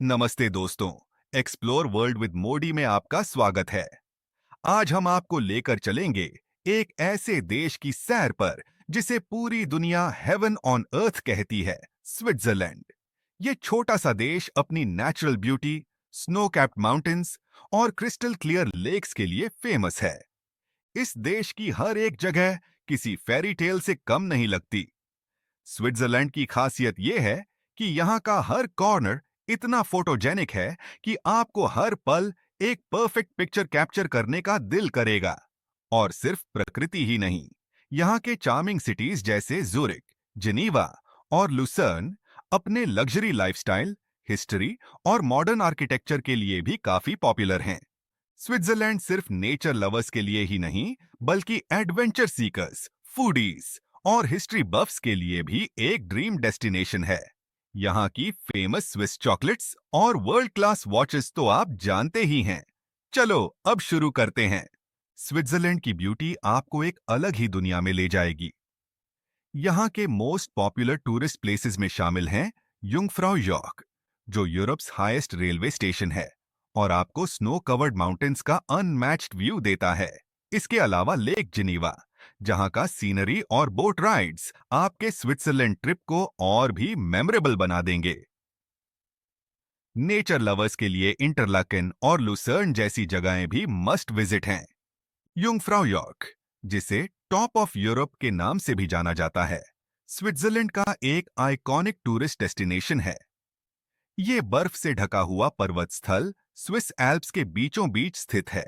नमस्ते दोस्तों। Explore world with मोडी में आपका स्वागत है। आज हम आपको लेकर चलेंगे एक ऐसे देश की सैर पर जिसे पूरी दुनिया हेवन ऑन अर्थ कहती है, स्विट्जरलैंड। ये छोटा सा देश अपनी natural beauty, snow capped mountains और क्रिस्टल क्लियर लेक्स के लिए फेमस है। इस देश की हर एक जगह किसी फेरी टेल से कम नहीं लगती। स्विट्जरलैंड की खासियत यह है कि यहाँ का हर कॉर्नर इतना फोटोजेनिक है कि आपको हर पल एक परफेक्ट पिक्चर कैप्चर करने का दिल करेगा। और सिर्फ प्रकृति ही नहीं, यहाँ के चार्मिंग सिटीज जैसे ज़ुरिक, जिनीवा और लुसर्न अपने लग्जरी लाइफस्टाइल, हिस्ट्री और मॉडर्न आर्किटेक्चर के लिए भी काफी पॉपुलर हैं। स्विट्जरलैंड सिर्फ नेचर लवर्स के लिए ही नहीं, बल्कि एडवेंचर सीकर्स, फूडीज और हिस्ट्री बफ्स के लिए भी एक ड्रीम डेस्टिनेशन है। यहाँ की फेमस स्विस चॉकलेट्स और वर्ल्ड क्लास वॉचेस तो आप जानते ही हैं। चलो अब शुरू करते हैं। स्विट्जरलैंड की ब्यूटी आपको एक अलग ही दुनिया में ले जाएगी। यहाँ के मोस्ट पॉपुलर टूरिस्ट प्लेसेस में शामिल हैं युंगफ्राउ यॉर्क, जो यूरोप्स हाईएस्ट रेलवे स्टेशन है और आपको स्नो कवर्ड माउंटेन्स का अनमैच्ड व्यू देता है। इसके अलावा लेक जिनीवा, जहां का सीनरी और बोट राइड्स आपके स्विट्जरलैंड ट्रिप को और भी मेमोरेबल बना देंगे। नेचर लवर्स के लिए इंटरलाकेन और लुसर्न जैसी जगहें भी मस्ट विजिट हैं। युंगफ्राउ यॉर्क, जिसे टॉप ऑफ यूरोप के नाम से भी जाना जाता है, स्विट्जरलैंड का एक आइकॉनिक टूरिस्ट डेस्टिनेशन है। ये बर्फ से ढका हुआ पर्वत स्थल स्विस एल्प्स के बीचों बीच स्थित है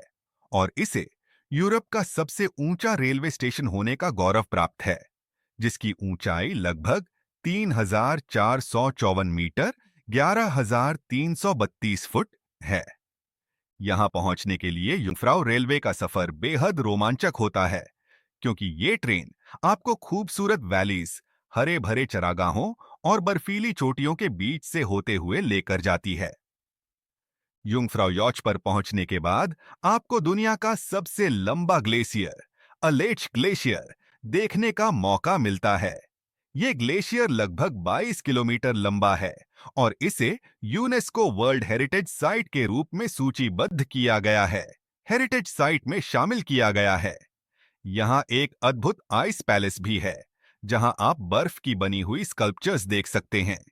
और इसे यूरोप का सबसे ऊंचा रेलवे स्टेशन होने का गौरव प्राप्त है, जिसकी ऊंचाई लगभग 3,454 मीटर 11,332 फुट है। यहां पहुंचने के लिए युंगफ्राउ रेलवे का सफर बेहद रोमांचक होता है, क्योंकि ये ट्रेन आपको खूबसूरत वैलीज, हरे भरे चरागाहों और बर्फीली चोटियों के बीच से होते हुए लेकर जाती है। युंगफ्राउ यॉच पर पहुंचने के बाद आपको दुनिया का सबसे लंबा ग्लेशियर, अलेच ग्लेशियर, देखने का मौका मिलता है। ये ग्लेशियर लगभग 22 किलोमीटर लंबा है और इसे यूनेस्को वर्ल्ड हेरिटेज साइट के रूप में सूचीबद्ध किया गया है, हेरिटेज साइट में शामिल किया गया है। यहाँ एक अद्भुत आइस पैलेस भी है, जहां आप बर्फ की बनी हुई स्कल्पचर्स देख सकते हैं।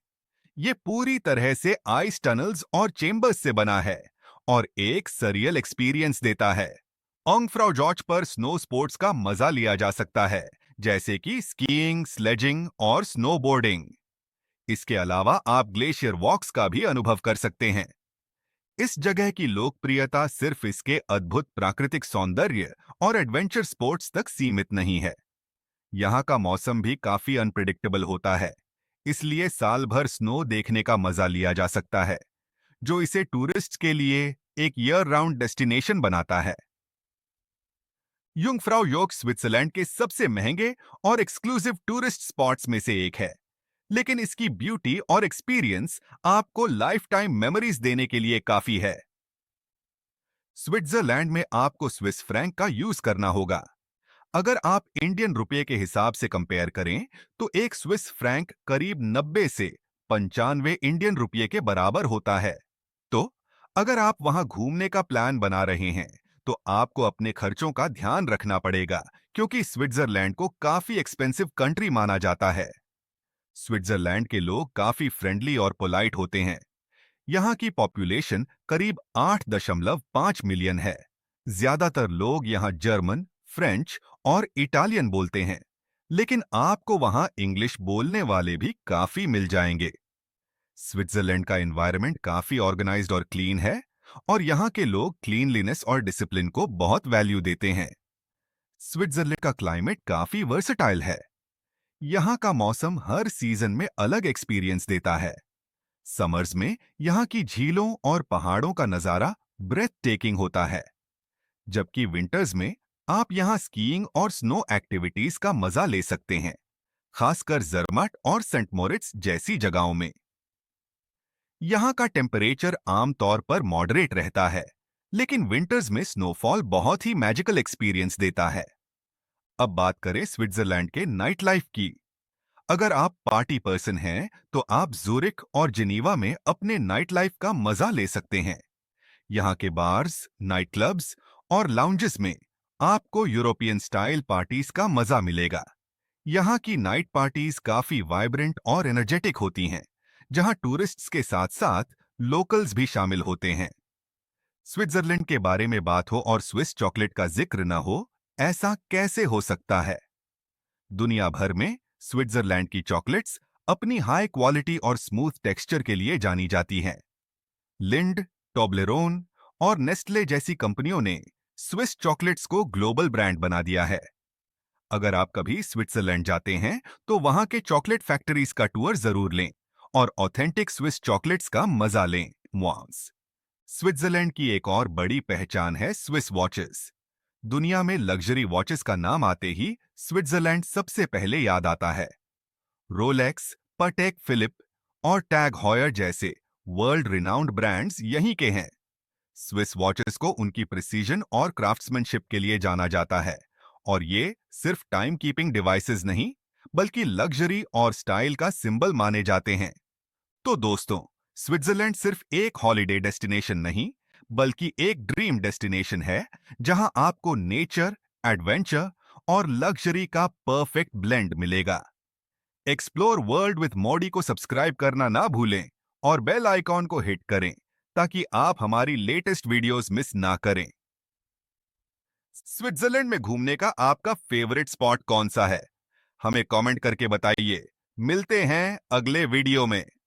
ये पूरी तरह से आइस टनल्स और चेंबर्स से बना है और एक सरियल एक्सपीरियंस देता है। ओंगफ्राउ जॉर्ज पर स्नो स्पोर्ट्स का मजा लिया जा सकता है, जैसे कि स्कीइंग, स्लेजिंग और स्नोबोर्डिंग। इसके अलावा आप ग्लेशियर वॉक्स का भी अनुभव कर सकते हैं। इस जगह की लोकप्रियता सिर्फ इसके अद्भुत प्राकृतिक सौंदर्य और एडवेंचर स्पोर्ट्स तक सीमित नहीं है। यहाँ का मौसम भी काफी अनप्रिडिक्टेबल होता है, इसलिए साल भर स्नो देखने का मजा लिया जा सकता है, जो इसे टूरिस्ट के लिए एक ईयर राउंड डेस्टिनेशन बनाता है। युंगफ्राउ योक स्विट्जरलैंड के सबसे महंगे और एक्सक्लूसिव टूरिस्ट स्पॉट्स में से एक है, लेकिन इसकी ब्यूटी और एक्सपीरियंस आपको लाइफ टाइम मेमोरीज देने के लिए काफी है। स्विट्जरलैंड में आपको स्विस फ्रैंक का यूज करना होगा। अगर आप इंडियन रुपये के हिसाब से कंपेयर करें, तो एक स्विस फ्रैंक करीब 90 से 95 इंडियन रुपये के बराबर होता है। तो अगर आप वहां घूमने का प्लान बना रहे हैं, तो आपको अपने खर्चों का ध्यान रखना पड़ेगा, क्योंकि स्विट्जरलैंड को काफी एक्सपेंसिव कंट्री माना जाता है। स्विट्जरलैंड के लोग काफी फ्रेंडली और पोलाइट होते हैं। यहाँ की पॉपुलेशन करीब 8.5 मिलियन है। ज्यादातर लोग यहाँ जर्मन, फ्रेंच और इटालियन बोलते हैं, लेकिन आपको वहां इंग्लिश बोलने वाले भी काफी मिल जाएंगे। स्विट्जरलैंड का एनवायरनमेंट काफी ऑर्गेनाइज्ड और क्लीन है और यहाँ के लोग क्लीनलीनेस और डिसिप्लिन को बहुत वैल्यू देते हैं। स्विट्जरलैंड का क्लाइमेट काफी वर्सेटाइल है। यहाँ का मौसम हर सीजन में अलग एक्सपीरियंस देता है। समर्स में यहाँ की झीलों और पहाड़ों का नजारा ब्रेथ टेकिंग होता है, जबकि विंटर्स में आप यहाँ स्कीइंग और स्नो एक्टिविटीज का मजा ले सकते हैं, खासकर जर्माट और सेंट मोरिट्स जैसी जगहों में। यहाँ का टेम्परेचर आमतौर पर मॉडरेट रहता है, लेकिन विंटर्स में स्नोफॉल बहुत ही मैजिकल एक्सपीरियंस देता है। अब बात करें स्विट्जरलैंड के नाइट लाइफ की। अगर आप पार्टी पर्सन हैं, तो आप ज़ुरिक और जिनीवा में अपने नाइट लाइफ का मजा ले सकते हैं। यहाँ के बार्स, नाइट क्लब्स और लाउंजेस में आपको यूरोपियन स्टाइल पार्टीज का मजा मिलेगा। यहाँ की नाइट पार्टीज काफी वाइब्रेंट और एनर्जेटिक होती हैं, जहाँ टूरिस्ट्स के साथ साथ लोकल्स भी शामिल होते हैं। स्विट्जरलैंड के बारे में बात हो और स्विस चॉकलेट का जिक्र न हो, ऐसा कैसे हो सकता है? दुनिया भर में स्विट्जरलैंड की चॉकलेट्स अपनी हाई क्वालिटी और स्मूथ टेक्सचर के लिए जानी जाती हैं। लिंड, टोब्लेरोन और नेस्ले जैसी कंपनियों ने स्विस चॉकलेट्स को ग्लोबल ब्रांड बना दिया है। अगर आप कभी स्विट्जरलैंड जाते हैं, तो वहां के चॉकलेट फैक्ट्रीज का टूर जरूर लें और ऑथेंटिक स्विस चॉकलेट्स का मजा लें। मॉन्स स्विट्जरलैंड की एक और बड़ी पहचान है स्विस वॉचेस। दुनिया में लग्जरी वॉचेस का नाम आते ही स्विट्जरलैंड सबसे पहले याद आता है। रोलेक्स, पटेक फिलिप और टैग हॉयर जैसे वर्ल्ड रिनाउंड ब्रांड्स यहीं के हैं। स्विस वॉचेस को उनकी प्रिसीजन और क्राफ्ट्समैनशिप के लिए जाना जाता है, और ये सिर्फ टाइम कीपिंग डिवाइसेस नहीं, बल्कि लग्जरी और स्टाइल का सिंबल माने जाते हैं। तो दोस्तों, स्विट्जरलैंड सिर्फ एक हॉलिडे डेस्टिनेशन नहीं, बल्कि एक ड्रीम डेस्टिनेशन है, जहां आपको नेचर, एडवेंचर और लग्जरी का परफेक्ट ब्लेंड मिलेगा। एक्सप्लोर वर्ल्ड विथ मोडी को सब्सक्राइब करना ना भूलें और बेल आइकॉन को हिट करें, ताकि आप हमारी लेटेस्ट वीडियोस मिस ना करें। स्विट्जरलैंड में घूमने का आपका फेवरेट स्पॉट कौन सा है? हमें कमेंट करके बताइए। मिलते हैं अगले वीडियो में।